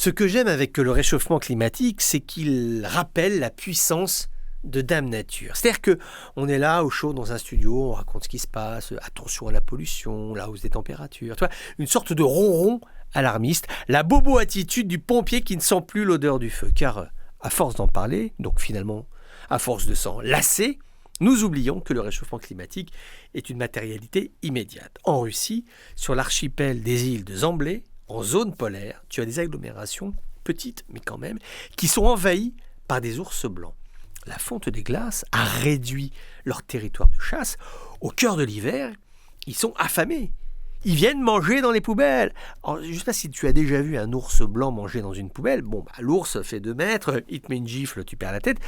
Ce que j'aime avec le réchauffement climatique, c'est qu'il rappelle la puissance de Dame Nature. C'est-à-dire qu'on est là au chaud dans un studio, on raconte ce qui se passe, attention à la pollution, la hausse des températures, tu vois, une sorte de ronron alarmiste, la bobo-attitude du pompier qui ne sent plus l'odeur du feu. Car à force d'en parler, donc finalement à force de s'en lasser, nous oublions que le réchauffement climatique est une matérialité immédiate. En Russie, sur l'archipel des îles de Zamblé, en zone polaire, tu as des agglomérations, petites mais quand même, qui sont envahies par des ours blancs. La fonte des glaces a réduit leur territoire de chasse. Au cœur de l'hiver, ils sont affamés. Ils viennent manger dans les poubelles. Alors, je ne sais pas si tu as déjà vu un ours blanc manger dans une poubelle. Bon, l'ours fait 2 mètres, il te met une gifle, tu perds la tête.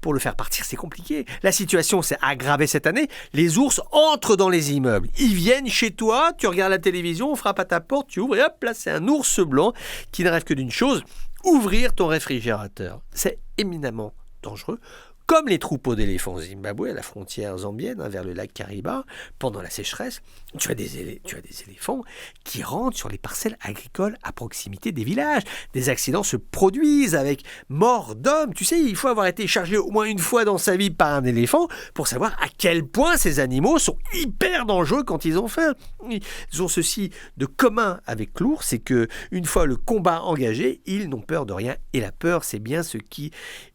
Pour le faire partir, c'est compliqué. La situation s'est aggravée cette année. Les ours entrent dans les immeubles. Ils viennent chez toi, tu regardes la télévision, on frappe à ta porte, tu ouvres et hop, là, c'est un ours blanc qui ne rêve que d'une chose, ouvrir ton réfrigérateur. C'est éminemment dangereux. Comme les troupeaux d'éléphants au Zimbabwe, à la frontière zambienne, vers le lac Kariba, pendant la sécheresse, tu as des éléphants qui rentrent sur les parcelles agricoles à proximité des villages. Des accidents se produisent avec mort d'hommes. Tu sais, il faut avoir été chargé au moins une fois dans sa vie par un éléphant pour savoir à quel point ces animaux sont hyper dangereux quand ils ont faim. Ils ont ceci de commun avec l'ours, c'est que une fois le combat engagé, ils n'ont peur de rien. Et la peur, c'est bien ce qui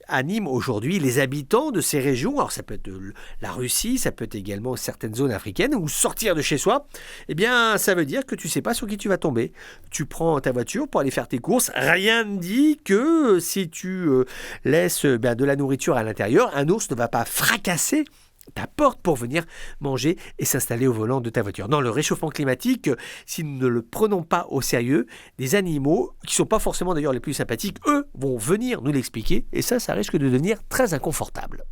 anime aujourd'hui les habitants de ces régions. Alors ça peut être la Russie, ça peut être également certaines zones africaines où sortir de chez soi, eh bien ça veut dire que tu ne sais pas sur qui tu vas tomber. Tu prends ta voiture pour aller faire tes courses. Rien ne dit que si tu laisses de la nourriture à l'intérieur, un ours ne va pas fracasser ta porte pour venir manger et s'installer au volant de ta voiture. Non, le réchauffement climatique, si nous ne le prenons pas au sérieux, des animaux, qui ne sont pas forcément d'ailleurs les plus sympathiques, eux, vont venir nous l'expliquer et ça risque de devenir très inconfortable.